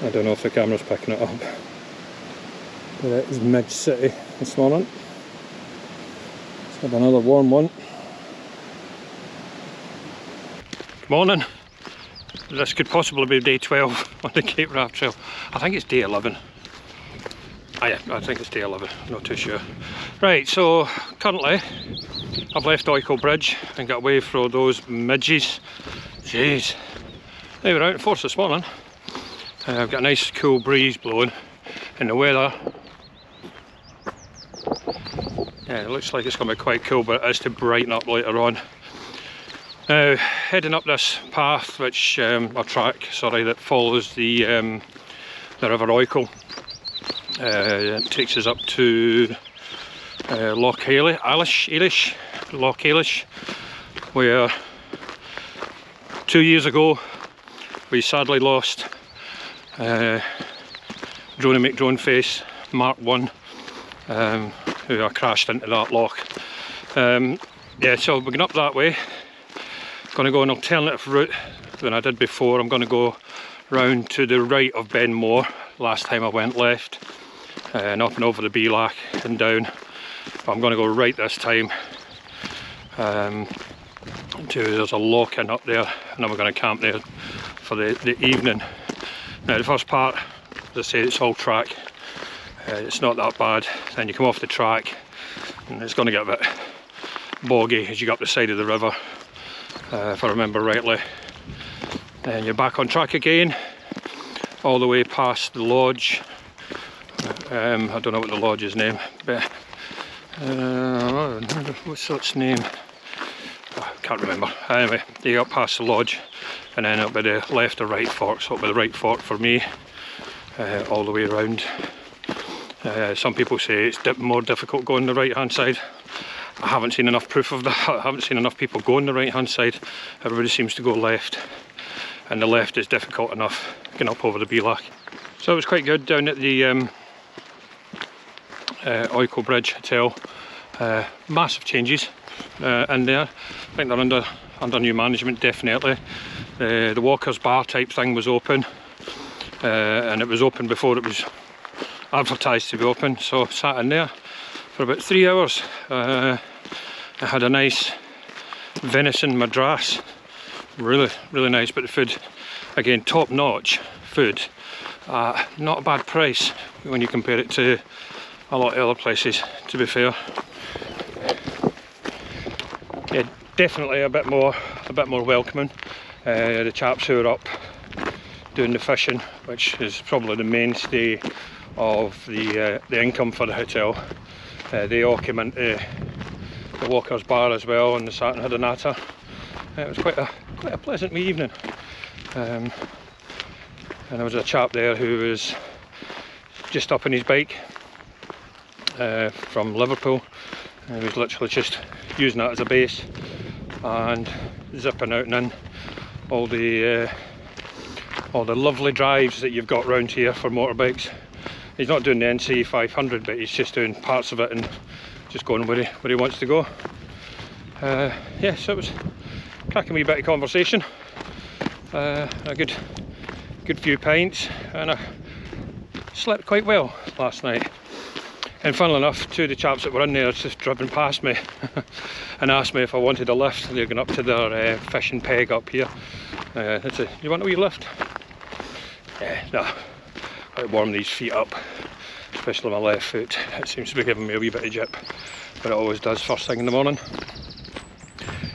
I don't know if the camera's picking it up, but it is mid-city this morning. Let's have another warm one. Good morning. This could possibly be day 12 on the capewrath trail. I think it's day 11. Ah, yeah, I think it's day 11, not too sure. Right, so currently I've left Oykel Bridge and got away from those midges. Jeez. They were out in force this morning. I've got a nice cool breeze blowing and the weather. Yeah, it looks like it's going to be quite cool, but it is to brighten up later on. Now, heading up this path, which or track, sorry, that follows the River Oykel. It takes us up to Loch Eilish, where 2 years ago we sadly lost Rhiconich Droneface Mark 1, who I crashed into that loch. Yeah, so we're going up that way. Going to go an alternative route than I did before. I'm going to go round to the right of Ben More. Last time I went left. And up and over the Beelach and down, but I'm going to go right this time. There's a lock in up there, and then we're going to camp there for the evening. Now the first part, as I say, it's all track. It's not that bad. Then you come off the track and it's going to get a bit boggy as you go up the side of the river, if I remember rightly. Then you're back on track again, all the way past the lodge. I don't know what the lodge's name, but what's its name? Oh, can't remember. Anyway, you go up past the lodge and then up by the left or right fork, so up by the right fork for me, all the way around. Some people say it's more difficult going the right hand side. I haven't seen enough proof of that. I haven't seen enough people going the right hand side. Everybody seems to go left, and the left is difficult enough getting up over the Beelach. So it was quite good down at the Oykel Bridge Hotel. Massive changes in there. I think they're under new management, definitely. The walkers bar type thing was open, and it was open before it was advertised to be open, so I sat in there for about 3 hours. I had a nice venison madras, really nice, but the food, again, top notch food. Not a bad price when you compare it to a lot of other places, to be fair. Yeah, definitely a bit more welcoming. The chaps who are up doing the fishing, which is probably the mainstay of the income for the hotel, they all came into the walkers bar as well, and they sat and had a natter. It was quite a pleasant evening. And there was a chap there who was just up on his bike from Liverpool, and he was literally just using that as a base and zipping out and in all the lovely drives that you've got round here for motorbikes. He's not doing the NC 500, but he's just doing parts of it and just going where he wants to go. Yeah, so it was cracking wee bit of conversation, a good few pints, and I slept quite well last night. And funnily enough, two of the chaps that were in there just driven past me and asked me if I wanted a lift. They're going up to their fishing peg up here. I said, "You want a wee lift?" Yeah, no. Quite warm these feet up, especially my left foot. It seems to be giving me a wee bit of jip, but it always does first thing in the morning.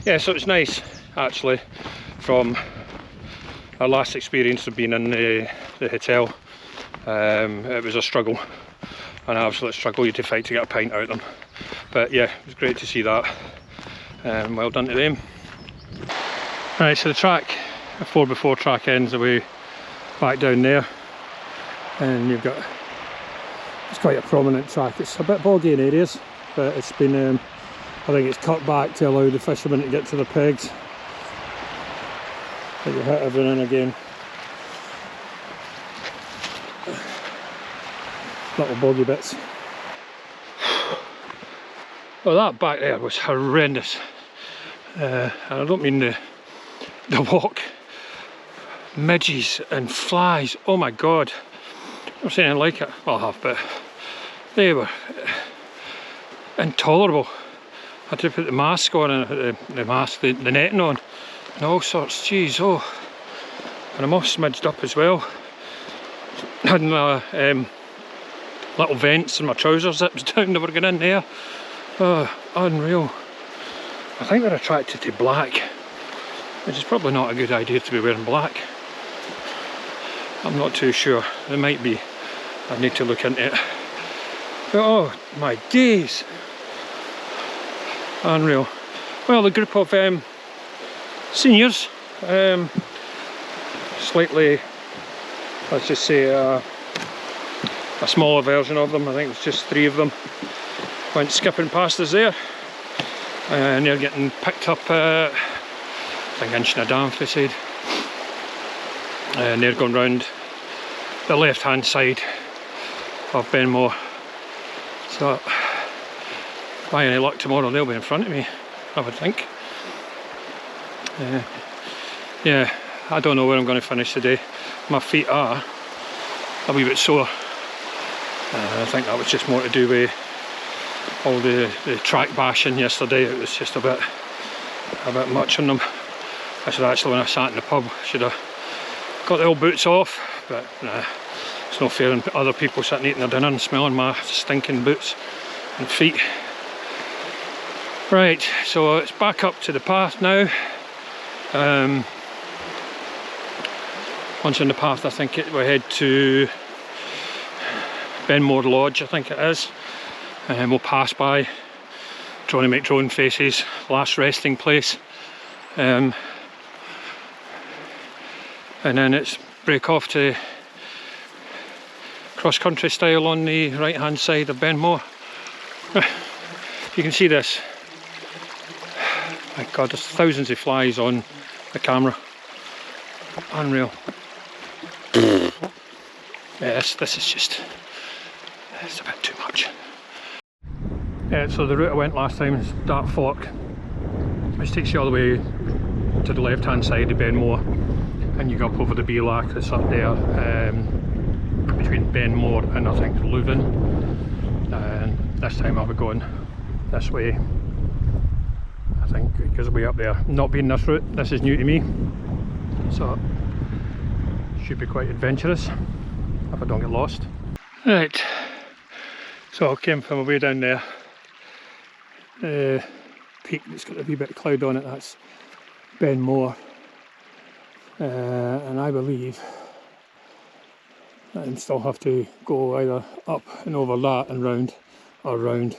Yeah, so it's nice actually. From our last experience of being in the hotel, it was a struggle, an absolute struggle. You had to fight to get a pint out of them, but yeah, it was great to see that. Well done to them. Right, so the track, the 4x4 track ends away back down there, and you've got, it's quite a prominent track. It's a bit boggy in areas, but it's been I think it's cut back to allow the fishermen to get to the pegs. But you hit every now and again little boggy bits. Well, that back there was horrendous, and I don't mean the walk, midges and flies. Oh my god, I've never seen anything like it. Well, I have, but they were intolerable. I had to put the mask on, and the netting on, and all sorts. Jeez, oh, and I'm all smidged up as well. Had my little vents in my trousers zips down, they were going in there. Oh, unreal. I think they're attracted to black, which is probably not a good idea to be wearing black. I'm not too sure. It might be. I need to look into it. But oh my days. Unreal. Well, a group of seniors, slightly, let's just say a smaller version of them. I think it's just 3 of them went skipping past us there, and they're getting picked up, I think Inchnadanf they said, and they're going round the left hand side of Benmore. So by any luck tomorrow they'll be in front of me, I would think. Yeah, I don't know where I'm going to finish today. My feet are a wee bit sore. I think that was just more to do with all the track bashing yesterday. It was just a bit much on them. I should actually, when I sat in the pub, should have got the old boots off, but nah, it's no fair in other people sitting eating their dinner and smelling my stinking boots and feet. Right, so it's back up to the path now. Once on the path, I think we head to Benmore Lodge, I think it is, and we'll pass by, trying to make drone faces, last resting place, and then it's break off to cross country style on the right hand side of Benmore. You can see this. My god, there's thousands of flies on the camera. Unreal. Yeah, this is just, it's a bit too much. Yeah, so the route I went last time is Dart Fork, which takes you all the way to the left hand side of Benmore, and you go up over the Beelac that's up there, between Benmore and I think Leuven. And this time I'll be going this way. I think it goes way up there. Not being this route, this is new to me, so it should be quite adventurous if I don't get lost. Right, so I came from a way down there. Peak that's got a wee bit of cloud on it, that's Benmore, and I believe I still have to go either up and over that and round, or round.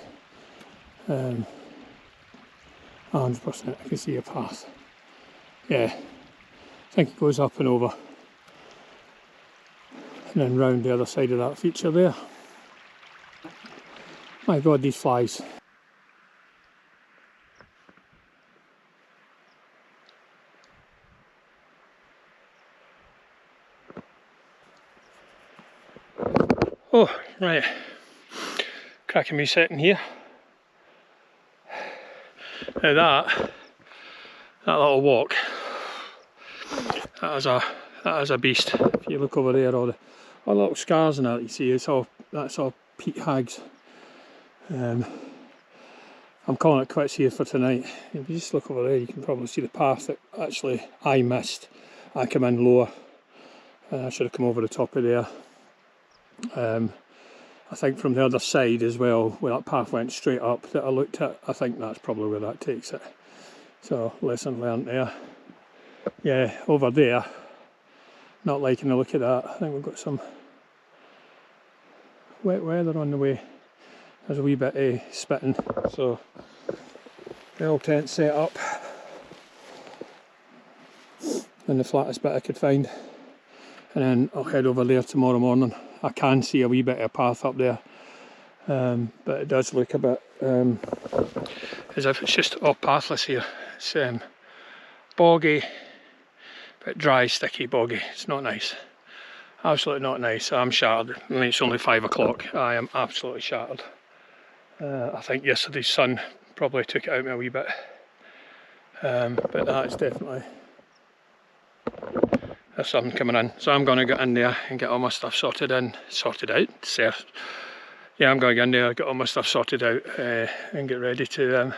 100% I can see a path. Yeah, I think it goes up and over and then round the other side of that feature there. My god, these flies. Oh, right, cracking me setting here. Now that little walk, that is a beast. If you look over there, all the little scars and that you see, that's all peat hags. I'm calling it quits here for tonight. If you just look over there, you can probably see the path that actually I missed. I came in lower, I should have come over the top of there. I think from the other side as well, where that path went straight up that I looked at, I think that's probably where that takes it. So lesson learned there. Yeah, over there, not liking the look of that. I think we've got some wet weather on the way. There's a wee bit of spitting, so the old tent set up in the flattest bit I could find, and then I'll head over there tomorrow morning. I can see a wee bit of a path up there, but it does look a bit as if it's just all pathless here. It's boggy, a bit dry, sticky, boggy. It's not nice. Absolutely not nice. I'm shattered. I mean, it's only 5 o'clock. I am absolutely shattered. I think yesterday's sun probably took it out of me a wee bit, but that is definitely there's something coming in. So I'm going to get in there and get all my stuff sorted out. Yeah, I'm going to get in there, get all my stuff sorted out and get ready to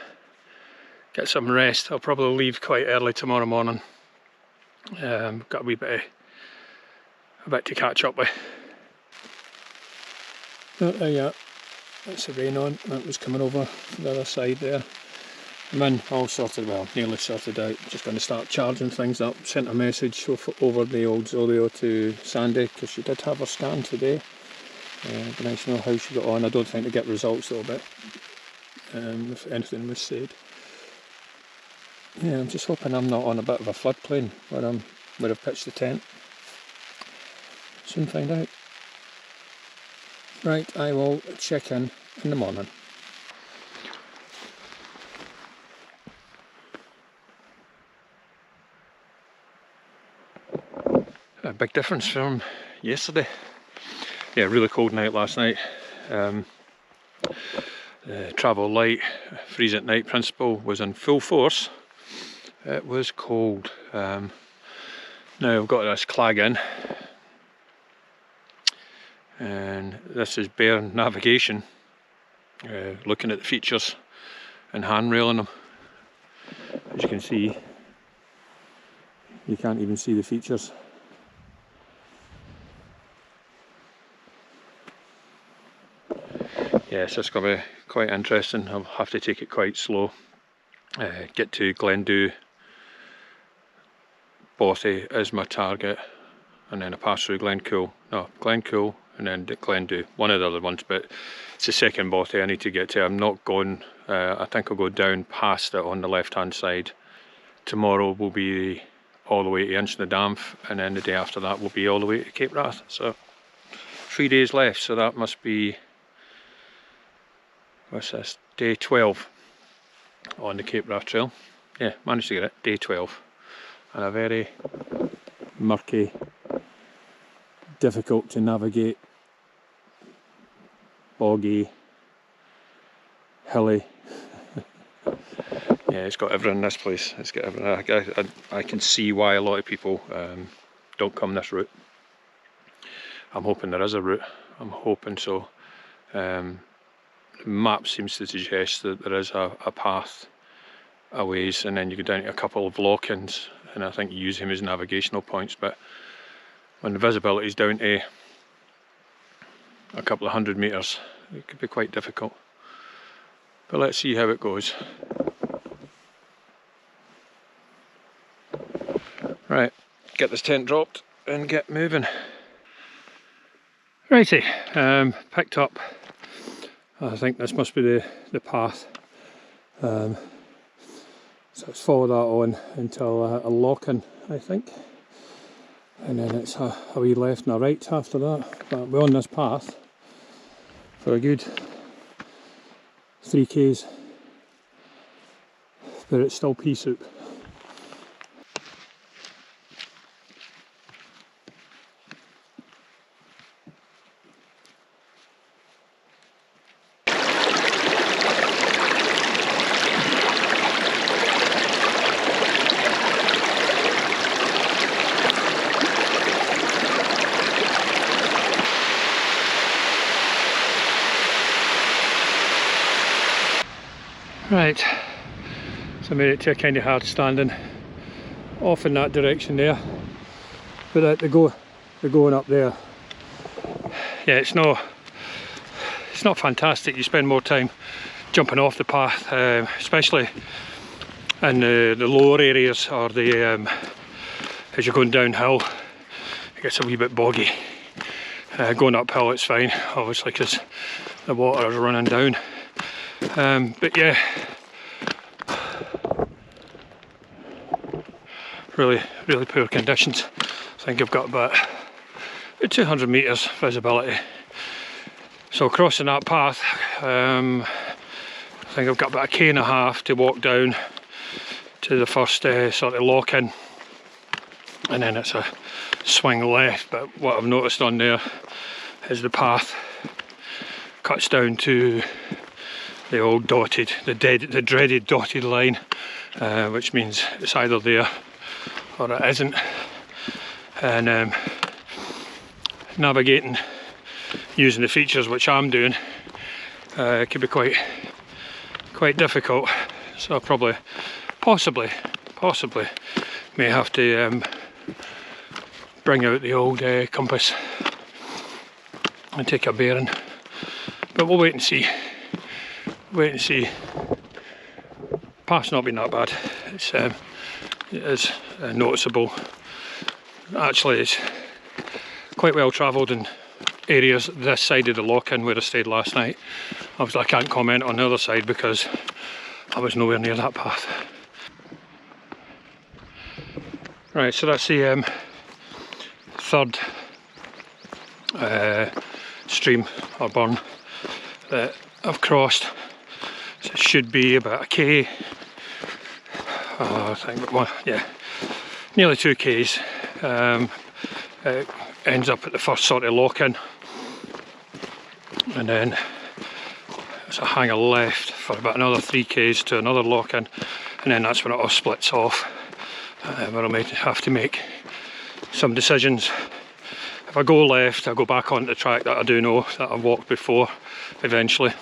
get some rest. I'll probably leave quite early tomorrow morning. Got a wee bit to catch up with. Oh, there you are. That's the rain on. That was coming over the other side there. I'm in, all sorted, well, nearly sorted out. Just going to start charging things up. Sent a message over the old Zoreo to Sandie, because she did have her scan today. It'd be nice to know how she got on. I don't think they get results though, but if anything was said. Yeah, I'm just hoping I'm not on a bit of a floodplain where I've pitched the tent. Soon find out. Right, I will check in the morning. A big difference from yesterday. Yeah, really cold night last night. Travel light, freeze at night principle was in full force. It was cold. Now I've got this clag in, and this is bare navigation, looking at the features and handrailing them. As you can see, you can't even see the features. Yes, it's going to be quite interesting. I'll have to take it quite slow. Get to Glendu, Bothy is my target, and then I pass through Glencoe and then Glendu, one of the other ones, but it's the second Bothy I need to get to. I'm not going, I think I'll go down past it on the left hand side. Tomorrow will be all the way to Inchnadanf, and then the day after that will be all the way to Capewrath. So 3 days left, so that must be, what's this, day 12 on the Capewrath trail. Yeah, managed to get it, day 12. And a very murky, difficult to navigate, boggy, hilly. Yeah, it's got everything in this place. It's got everything. I can see why a lot of people don't come this route. I'm hoping there is a route. I'm hoping so. The map seems to suggest that there is a path a ways, and then you go down to a couple of lock-ins, and I think you use him as navigational points, but when the visibility is down to a couple of 100 metres, it could be quite difficult. But let's see how it goes. Right, get this tent dropped and get moving. Righty, picked up, I think this must be the path. So let's follow that on until a lock-in, I think. And then it's a wee left and a right after that. But we're on this path for a good 3 k's. But it's still pea soup. Right, so I made it to a kind of hard standing off in that direction there, but the going up there, yeah, it's not fantastic. You spend more time jumping off the path, especially in the lower areas, or the as you're going downhill, it gets a wee bit boggy. Going uphill it's fine, obviously, because the water is running down. But yeah, really poor conditions. I think I've got about 200 metres visibility. So crossing that path, I think I've got about 1.5 k to walk down to the first sort of lock-in, and then it's a swing left. But what I've noticed on there is the path cuts down to the old dotted, the dreaded dotted line, which means it's either there or it isn't. and navigating using the features which I'm doing could be quite difficult. So I'll probably, possibly may have to bring out the old compass and take a bearing, but we'll wait and see. Path's not been that bad. It is noticeable. Actually, it's quite well travelled in areas this side of the lock-in where I stayed last night. Obviously I can't comment on the other side because I was nowhere near that path. Right, so that's the third stream or burn that I've crossed. So it should be about a K, I think, well, yeah, nearly 2 Ks. It ends up at the first sort of lock-in, and then it's a hang a left for about another 3 Ks to another lock-in, and then that's when it all splits off, where I might have to make some decisions. If I go left, I go back onto the track that I do know, that I've walked before eventually,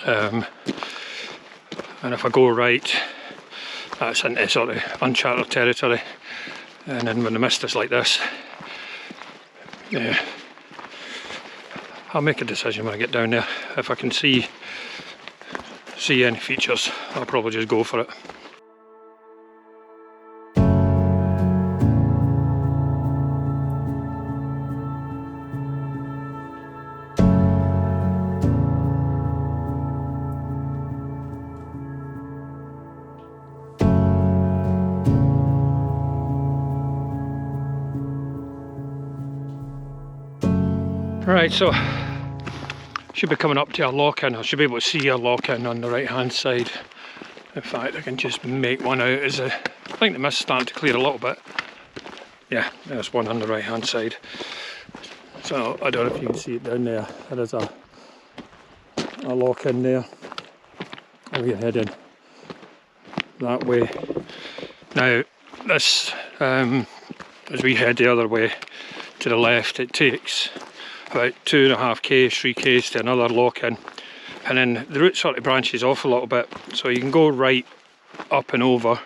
and if I go right, that's into sort of uncharted territory. And then when the mist is like this, yeah, I'll make a decision when I get down there. If I can see any features, I'll probably just go for it. Right, so should be coming up to a lock-in. I should be able to see a lock-in on the right hand side. In fact, I can just make one out as I think the mist's starting to clear a little bit. Yeah, there's one on the right hand side. So I don't know if you can see it down there. There is a lock-in there. We're heading that way. Now this, as we head the other way to the left, it takes about 2.5 Ks, 3 Ks to another lock-in, and then the route sort of branches off a little bit, so you can go right up and over.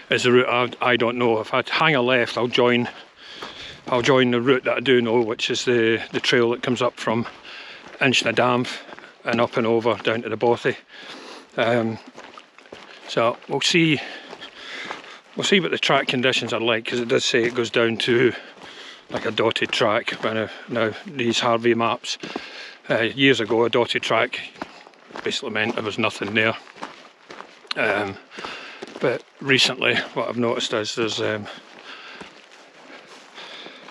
Is the route I don't know. If I hang a left, I'll join the route that I do know, which is the trail that comes up from Inchnadamf and up and over down to the Bothy. So we'll see what the track conditions are like, because it does say it goes down to like a dotted track. Now these Harvey maps, years ago a dotted track basically meant there was nothing there. But recently what I've noticed is there's a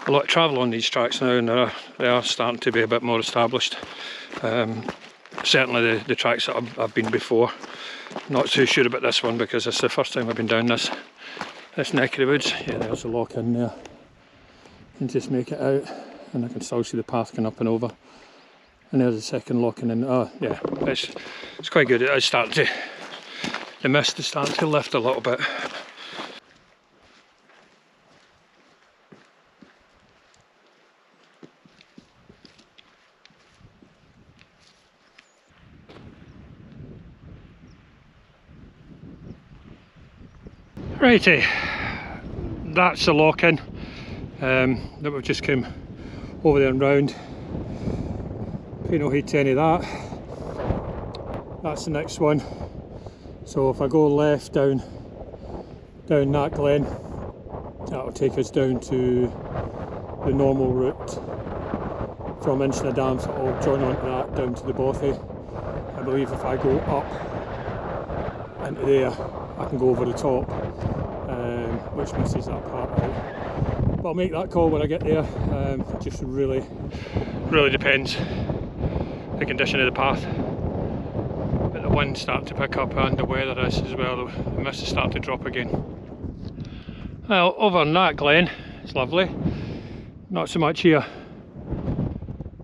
lot of travel on these tracks now, and they are starting to be a bit more established. Certainly the tracks that I've been before. Not too sure about this one because it's the first time I've been down this neck of the woods. Yeah, there's a lock in there. You can just make it out, and I can still see the path going up and over. And there's a second lock in. Oh yeah, it's quite good. It's starting to, the mist is starting to lift a little bit. Righty, that's the lock-in that we've just come over there and round. Pay no heed to any of that. That's the next one. So if I go left down that glen, that'll take us down to the normal route from Inchnadamf. So I'll join onto that down to the Bothy. I believe if I go up into there, I can go over the top, which misses that part out. But I'll make that call when I get there. Just really depends the condition of the path. But the wind's starting to pick up and the weather is as well. The mist is starting to drop again. Well, over on that glen, it's lovely. Not so much here.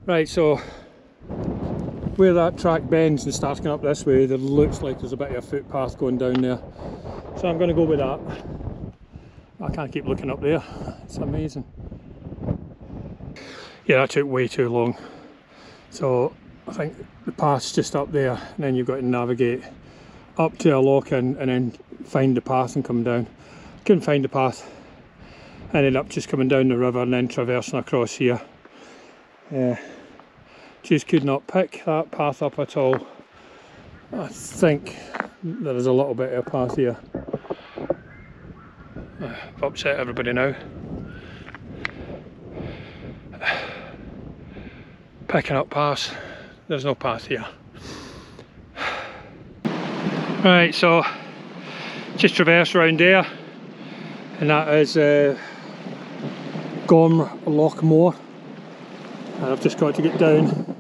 Right, so where that track bends and starts going up this way, there looks like there's a bit of a footpath going down there. So I'm going to go with that. I can't keep looking up there, it's amazing. Yeah, that took way too long. So I think the path's just up there, and then you've got to navigate up to a lock-in and then find the path and come down. Couldn't find the path, ended up just coming down the river and then traversing across here. Just could not pick that path up at all. I think there is a little bit of a path here. I've upset everybody now. Picking up paths, there's no path here. Right, so just traverse around there, and that is Gorm Lochmore, and I've just got to get down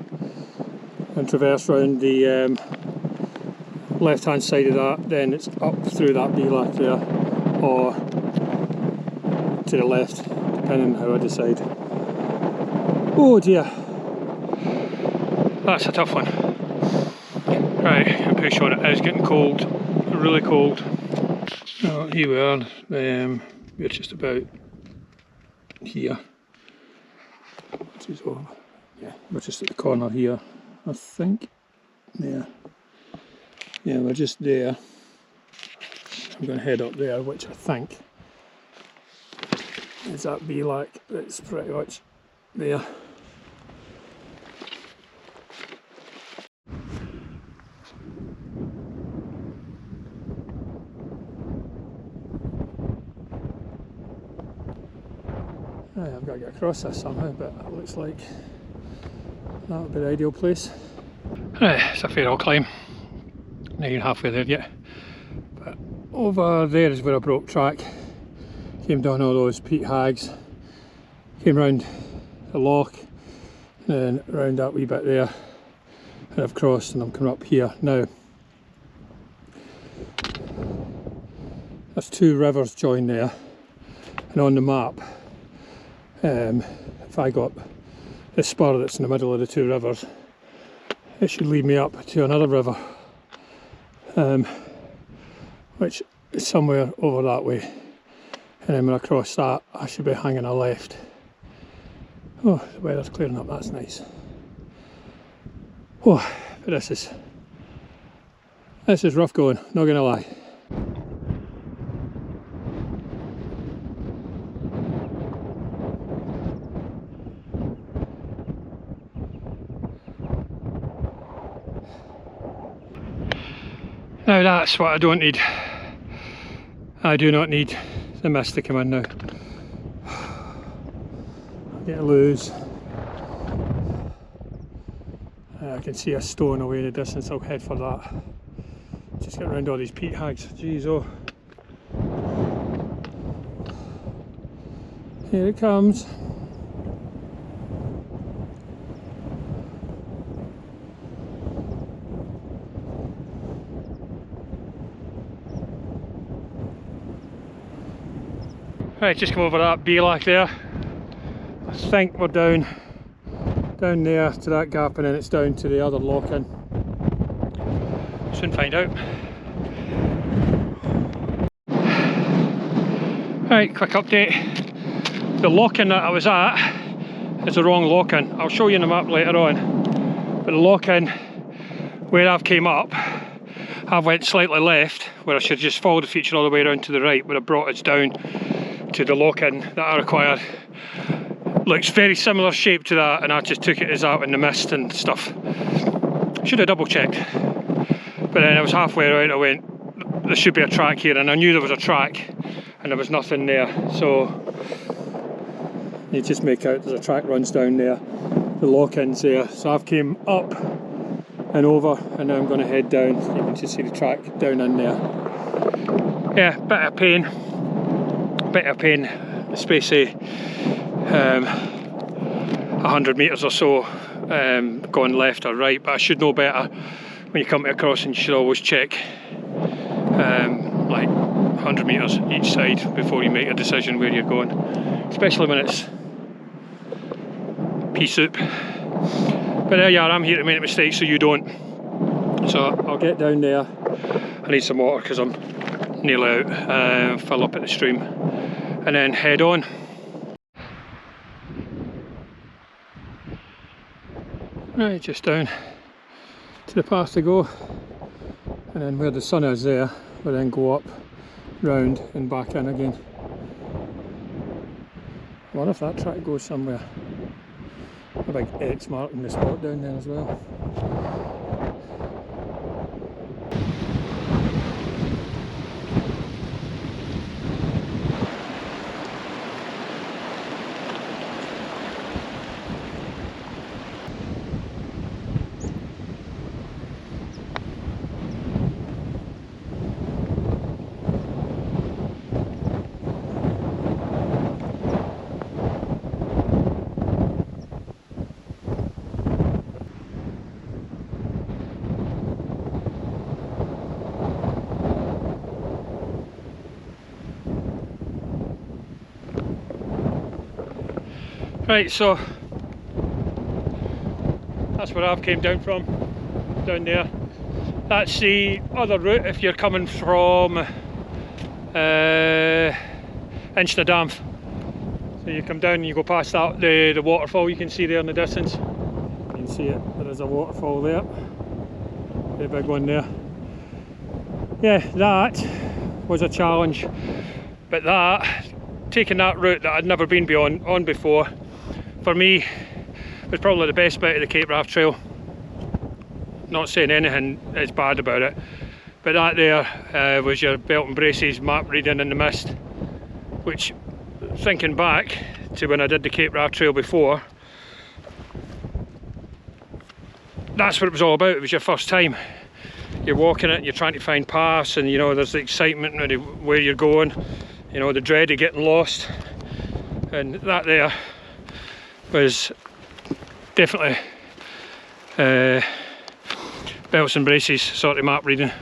and traverse around the left hand side of that, then it's up through that beelac there, or to the left, depending on how I decide. Oh dear, that's a tough one. Right, I'm push on, it is getting cold, really cold. Oh, here we are, we're just about here. Which is over. Yeah, we're just at the corner here, I think. Yeah, we're just there. I'm going to head up there, which I think is that beelac that's pretty much there. I've got to get across this somehow, but it looks like that would be the ideal place. It's a fair old climb, not even halfway there yet. But over there is where I broke track. Came down all those peat hags, came round the loch, and then round that wee bit there, and I've crossed and I'm coming up here now. There's two rivers join there, and on the map, if I go up this spur that's in the middle of the two rivers, it should lead me up to another river, which is somewhere over that way, and then when I cross that I should be hanging a left. Oh, the weather's clearing up, that's nice. Oh, but this is rough going, not gonna lie. Now that's what I don't need. I do not need the mist to come in now. I'm getting loose. I can see a stone away in the distance, I'll head for that. Just get around all these peat hags. Jeez, oh. Here it comes. Right, just come over that beelac there. I think we're down there to that gap, and then it's down to the other lock-in. Soon find out. Right, quick update. The lock-in that I was at is the wrong lock-in. I'll show you in the map later on. But the lock-in where I've came up, I've went slightly left, where I should just follow the feature all the way around to the right, where I brought it down to the lock-in that I required. Looks very similar shape to that, and I just took it as out in the mist and stuff. Should have double checked, but then I was halfway around, I went, there should be a track here, and I knew there was a track and there was nothing there, so you just make out there's a track runs down there, the lock-in's there. So I've came up and over, and now I'm going to head down. You can just see the track down in there. Yeah, bit of pain, especially 100 metres or so going left or right, but I should know better. When you come to a crossing, you should always check like 100 metres each side before you make a decision where you're going, especially when it's pea soup. But there you are, I'm here to make a mistake so you don't. So I'll get down there. I need some water because I'm nearly out. Fill up at the stream, and then head on. Right, just down to the path to go, and then where the sun is there, we'll then go up, round and back in again. I wonder if that track goes somewhere. A big X marking the spot down there as well. Right, so that's where I've came down from, down there. That's the other route if you're coming from Inchnadanf. So you come down and you go past that, the waterfall you can see there in the distance. You can see it, there is a waterfall there, the big one there. Yeah, that was a challenge, but that, taking that route that I'd never been on before, for me, was probably the best bit of the Capewrath Trail. Not saying anything is bad about it, but that there was your belt and braces, map reading in the mist, which, thinking back to when I did the Capewrath Trail before, that's what it was all about. It was your first time. You're walking it, you're trying to find paths, and you know, there's the excitement of where you're going, you know, the dread of getting lost, and that there was definitely belts and braces sort of map reading,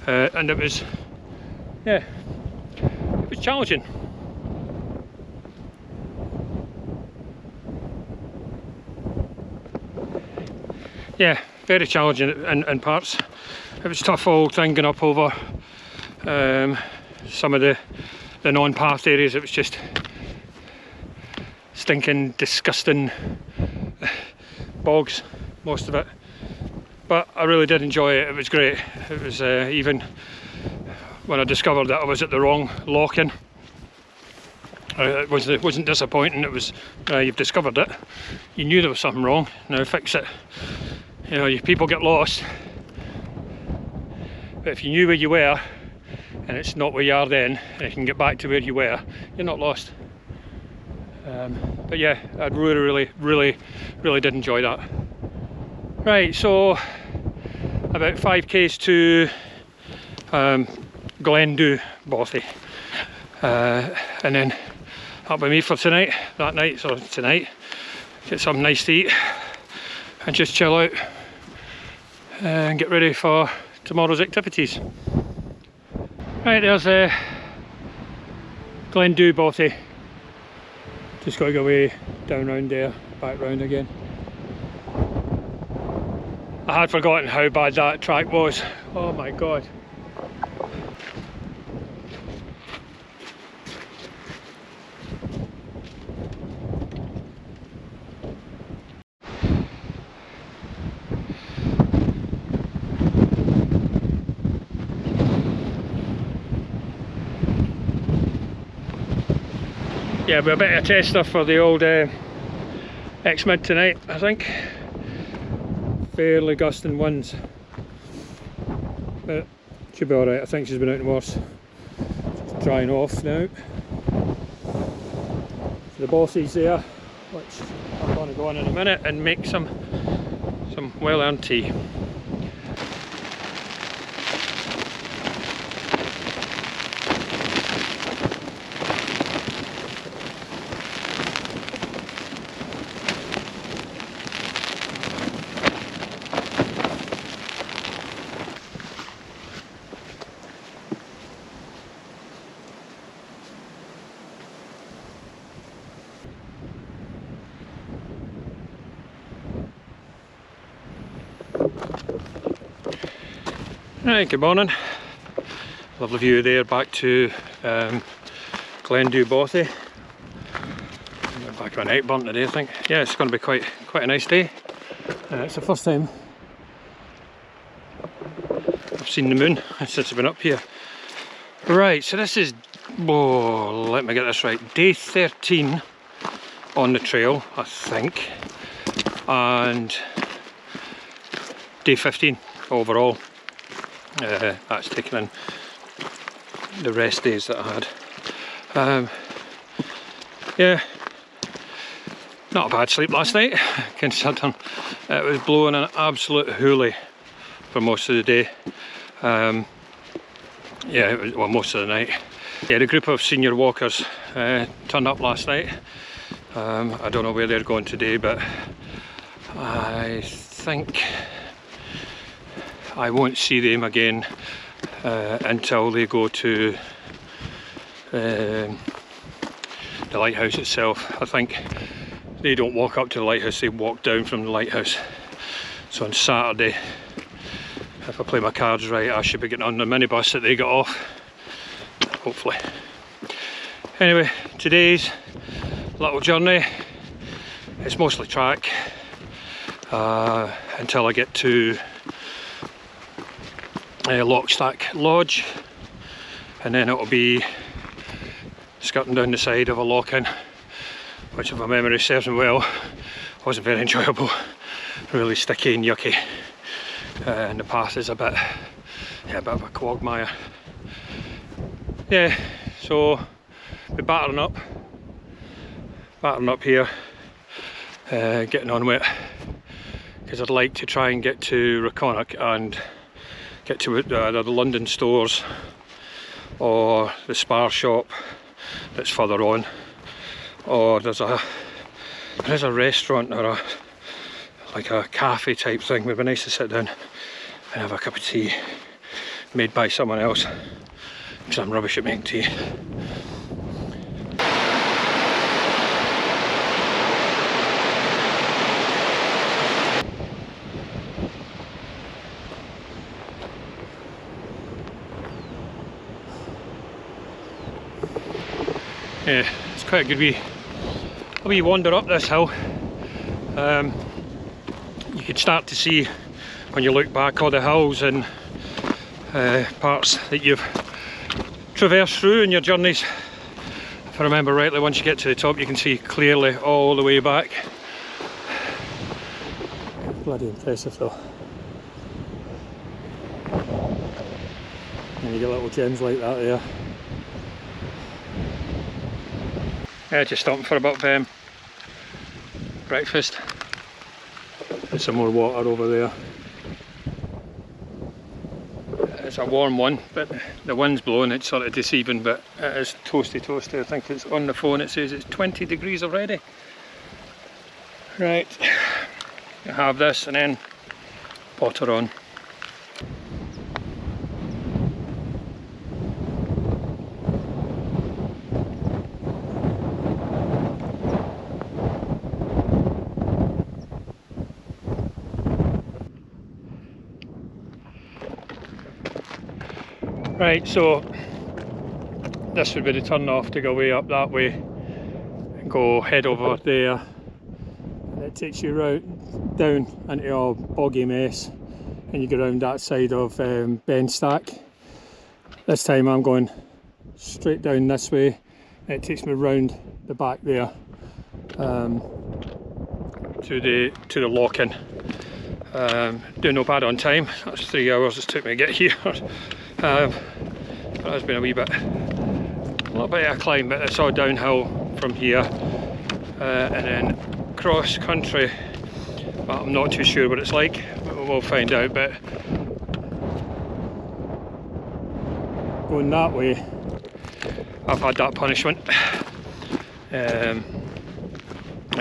and it was, yeah, it was challenging. Yeah, very challenging in parts. It was tough all thing going up over some of the non-path areas. It was just stinking, disgusting bogs, most of it. But I really did enjoy it. It was great. It was even when I discovered that I was at the wrong lock-in, it wasn't disappointing. It was, you've discovered it. You knew there was something wrong. Now fix it. You know, people get lost. But if you knew where you were, and it's not where you are then, and you can get back to where you were, you're not lost. But yeah, I really did enjoy that. Right, so about 5k's to Glendu Bothy, and then that'll be me for tonight, that night, so tonight, get something nice to eat and just chill out and get ready for tomorrow's activities. Right, there's Glendu Bothy. Just got to go away, down round there, back round again. I had forgotten how bad that track was. Oh my god. Yeah, we're a bit of a tester for the old X-Mid tonight, I think. Fairly gusting winds, but should be alright. I think she's been out and worse. It's drying off now. So the Bossy's there, which I'm going to go on in a minute and make some well-earned tea. Right, good morning. Lovely view there back to Glendew Bothy. Back of a night burnt today, I think. Yeah, it's going to be quite a nice day. It's the first time I've seen the moon since I've been up here. Right, so this is, oh, let me get this right, day 13 on the trail, I think, and day 15 overall. That's taking in the rest days that I had. Yeah, not a bad sleep last night, considering it was blowing an absolute hoolie for most of the day. Yeah, it was, well, most of the night. Yeah, the group of senior walkers turned up last night. I don't know where they're going today, but I think I won't see them again until they go to the lighthouse itself. I think they don't walk up to the lighthouse, they walk down from the lighthouse. So on Saturday, if I play my cards right, I should be getting on the minibus that they got off, hopefully. Anyway, today's little journey, it's mostly track until I get to Lockstack Lodge, and then it'll be skirting down the side of a lock-in, which, if my memory serves me well, wasn't very enjoyable. Really sticky and yucky, and the path is a bit of a quagmire. Yeah, so we're battering up here, getting on with it, because I'd like to try and get to Rhiconich and get to either the London stores or the Spar shop that's further on, or there's a restaurant or like a cafe type thing. It would be nice to sit down and have a cup of tea made by someone else, because I'm rubbish at making tea. Yeah, it's quite a good wee wander up this hill. You could start to see, when you look back, all the hills and parts that you've traversed through in your journeys. If I remember rightly, once you get to the top you can see clearly all the way back. Bloody impressive though. And you get little gems like that there. Yeah, just stopping for a bit of breakfast. There's some more water over there. It's a warm one, but the wind's blowing, it's sort of deceiving, but it is toasty. I think it's on the phone, it says it's 20 degrees already. Right, you have this and then potter on. Right, so this would be the turn off to go way up that way and go head over there, and it takes you right down into a boggy mess, and you go around that side of Ben Stack. This time I'm going straight down this way, and it takes me round the back there to the lock-in. Doing no bad on time. That's 3 hours it took me to get here. But it's been a little bit of a climb, but it's all downhill from here, and then cross country. Well, I'm not too sure what it's like, but we'll find out. But going that way, I've had that punishment. If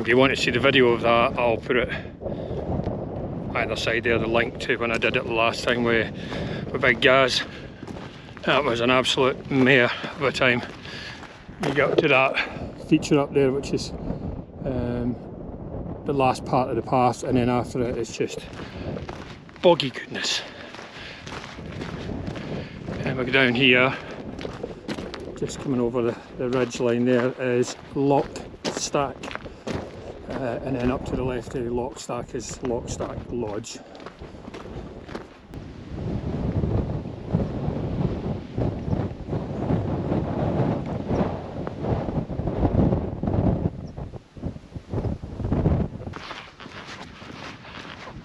you want to see the video of that, I'll put it either side there, the link to when I did it the last time with Big Gaz. That was an absolute mare of a time. You get up to that feature up there, which is the last part of the path, and then after it it's just boggy goodness. And we go down here, just coming over the ridge line there, is Lock Stack, and then up to the left of Lock Stack is Lock Stack Lodge.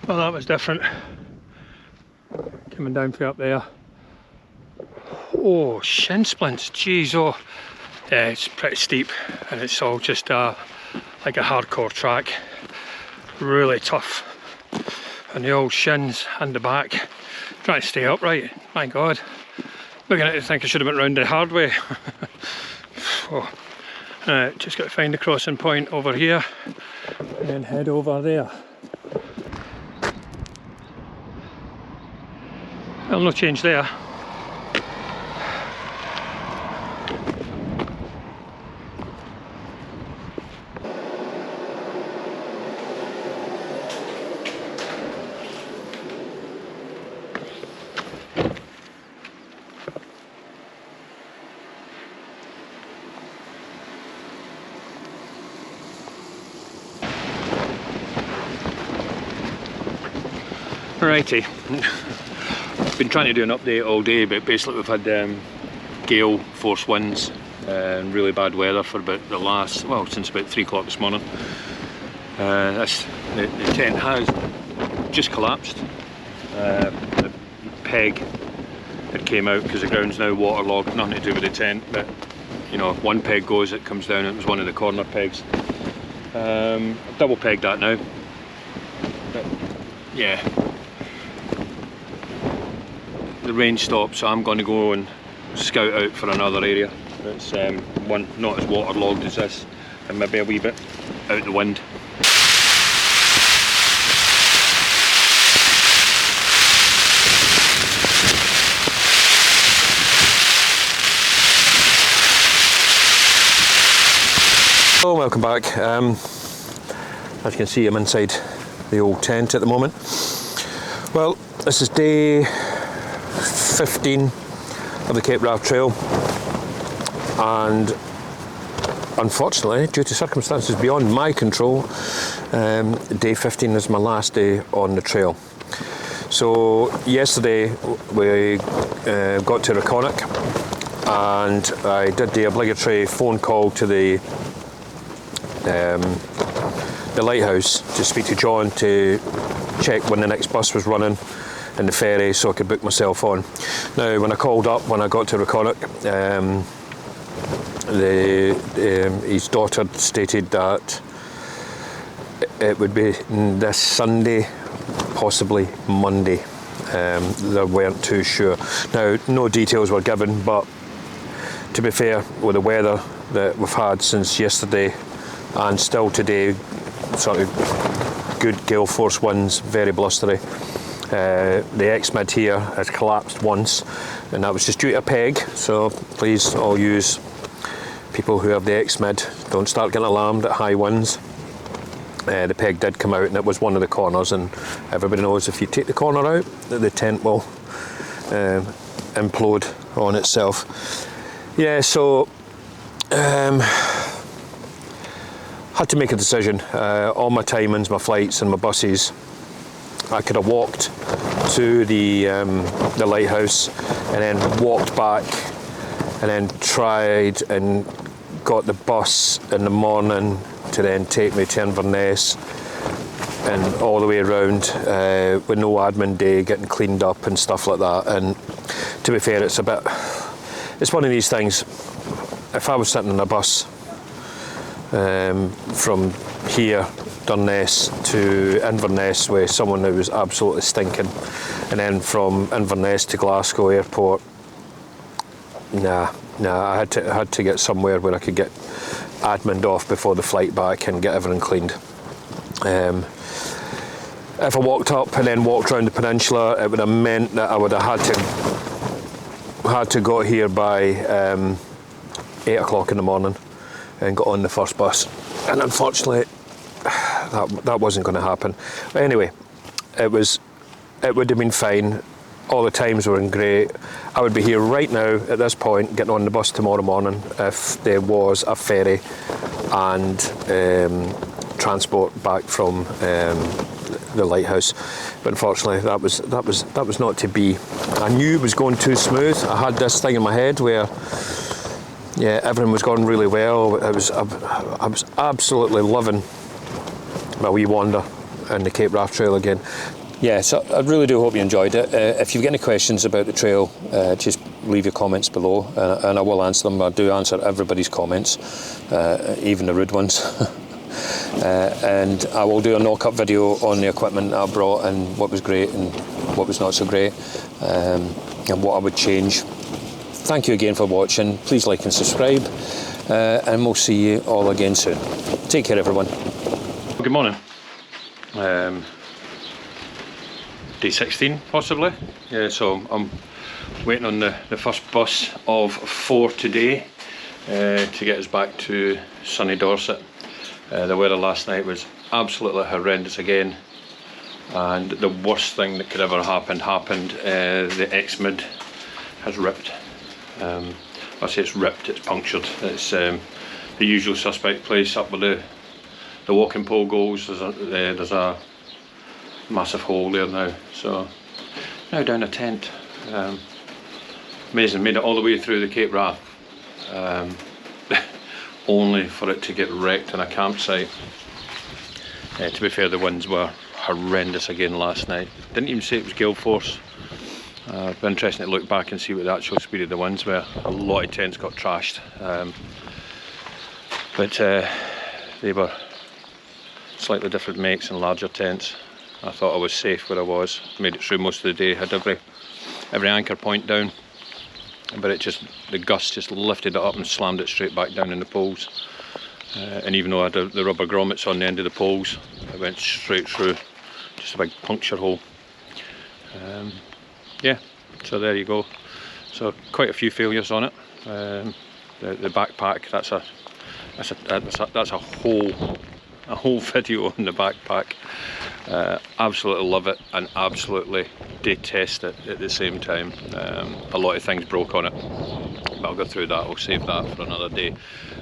Well, that was different. Coming down from up there. Oh, shin splints, jeez, oh. Yeah, it's pretty steep and it's all just like a hardcore track. Really tough. And the old shins and the back. Trying to stay upright, my God. Looking at it, I think I should have went round the hard way. Oh. Just got to find the crossing point over here and then head over there. Well, no change there. Righty. Been trying to do an update all day, but basically we've had gale force winds and really bad weather for about the last, well, since about 3 o'clock this morning. The tent has just collapsed. The peg that came out because the ground's now waterlogged, nothing to do with the tent, but you know, if one peg goes, it comes down. It was one of the corner pegs. I've double pegged that now, but yeah. The rain stopped, so I'm going to go and scout out for another area that's one not as waterlogged as this and maybe a wee bit out the wind. So welcome back. As you can see, I'm inside the old tent at the moment. Well, this is day 15 of the capewrath trail, and unfortunately, due to circumstances beyond my control, day 15 is my last day on the trail. So yesterday we got to Rhiconich and I did the obligatory phone call to the lighthouse to speak to John to check when the next bus was running and the ferry, so I could book myself on. Now, when I called up, when I got to Rhiconich, his daughter stated that it would be this Sunday, possibly Monday. They weren't too sure. Now, no details were given, but to be fair, with the weather that we've had since yesterday and still today, sort of good gale force winds, very blustery. The X-Mid here has collapsed once, and that was just due to a peg, so please all use people who have the X-Mid, don't start getting alarmed at high winds. The peg did come out and it was one of the corners, and everybody knows if you take the corner out, the tent will implode on itself. Yeah, so had to make a decision. All my timings, my flights and my buses, I could have walked to the lighthouse and then walked back and then tried and got the bus in the morning to then take me to Inverness and all the way around with no admin day, getting cleaned up and stuff like that. And to be fair, it's one of these things. If I was sitting in a bus from here, Durness to Inverness with someone who was absolutely stinking, and then from Inverness to Glasgow airport, nah, I had to get somewhere where I could get admined off before the flight back and get everything cleaned. If I walked up and then walked around the peninsula, it would have meant that I would have had to go here by 8 o'clock in the morning and got on the first bus, and unfortunately that wasn't going to happen. Anyway, it would have been fine all the times were great. I would be here right now at this point getting on the bus tomorrow morning if there was a ferry and transport back from the lighthouse, but unfortunately that was not to be. I knew it was going too smooth. I had this thing in my head where everything was going really well. I was absolutely loving my wee wander in the Capewrath Trail again. Yeah, so I really do hope you enjoyed it. If you've got any questions about the trail, just leave your comments below, and I will answer them. I do answer everybody's comments, even the rude ones. And I will do a knock-up video on the equipment I brought and what was great and what was not so great, and what I would change. Thank you again for watching. Please like and subscribe, and we'll see you all again soon. Take care, everyone. Good morning. Day 16 possibly. Yeah, so I'm waiting on the first bus of 4 today to get us back to sunny Dorset. The weather last night was absolutely horrendous again, and the worst thing that could ever happen happened. The X-Mid has ripped. I say it's ripped, it's punctured. It's the usual suspect place up where the walking pole goes. There's a massive hole there now, so now down a tent. Amazing, made it all the way through the Capewrath, only for it to get wrecked in a campsite. To be fair, the winds were horrendous again last night. Didn't even say it was gale force. It'd be interesting to look back and see what the actual speed of the winds were. A lot of tents got trashed, but they were slightly different makes and larger tents. I thought I was safe where I was. Made it through most of the day. Had every anchor point down, but the gust just lifted it up and slammed it straight back down in the poles. And even though I had the rubber grommets on the end of the poles, it went straight through, just a big puncture hole. Yeah, so there you go. So quite a few failures on it. The backpack, that's a whole video on the backpack. Absolutely love it and absolutely detest it at the same time. A lot of things broke on it, but I'll go through that. I'll save that for another day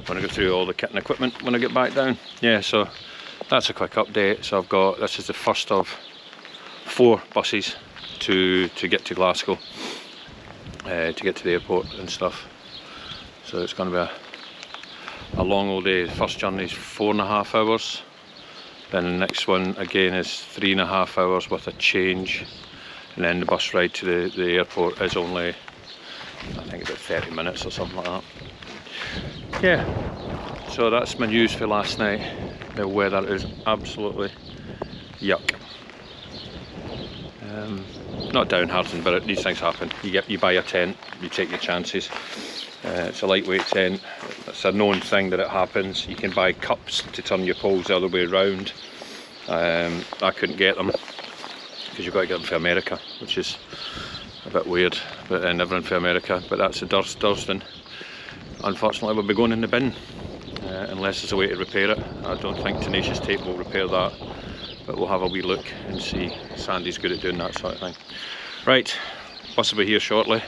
when I go through all the kit and equipment when I get back down. Yeah, so that's a quick update. So this is the first of 4 buses to get to Glasgow, to get to the airport and stuff. So it's going to be a long old day. The first journey is 4.5 hours. Then the next one again is 3.5 hours with a change, and then the bus ride to the airport is only, I think, about 30 minutes or something like that. Yeah, so that's my news for last night. The weather is absolutely yuck. Not downhearted, but these things happen. You buy a tent, you take your chances. It's a lightweight tent. It's a known thing that it happens. You can buy cups to turn your poles the other way around. I couldn't get them because you've got to get them for America, which is a bit weird, but never in for America. But that's the Durston. Unfortunately, we'll be going in the bin unless there's a way to repair it. I don't think tenacious tape will repair that, but we'll have a wee look and see. Sandie's good at doing that sort of thing. Right, bus will be here shortly,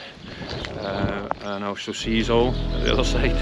and I shall see you all at the other side.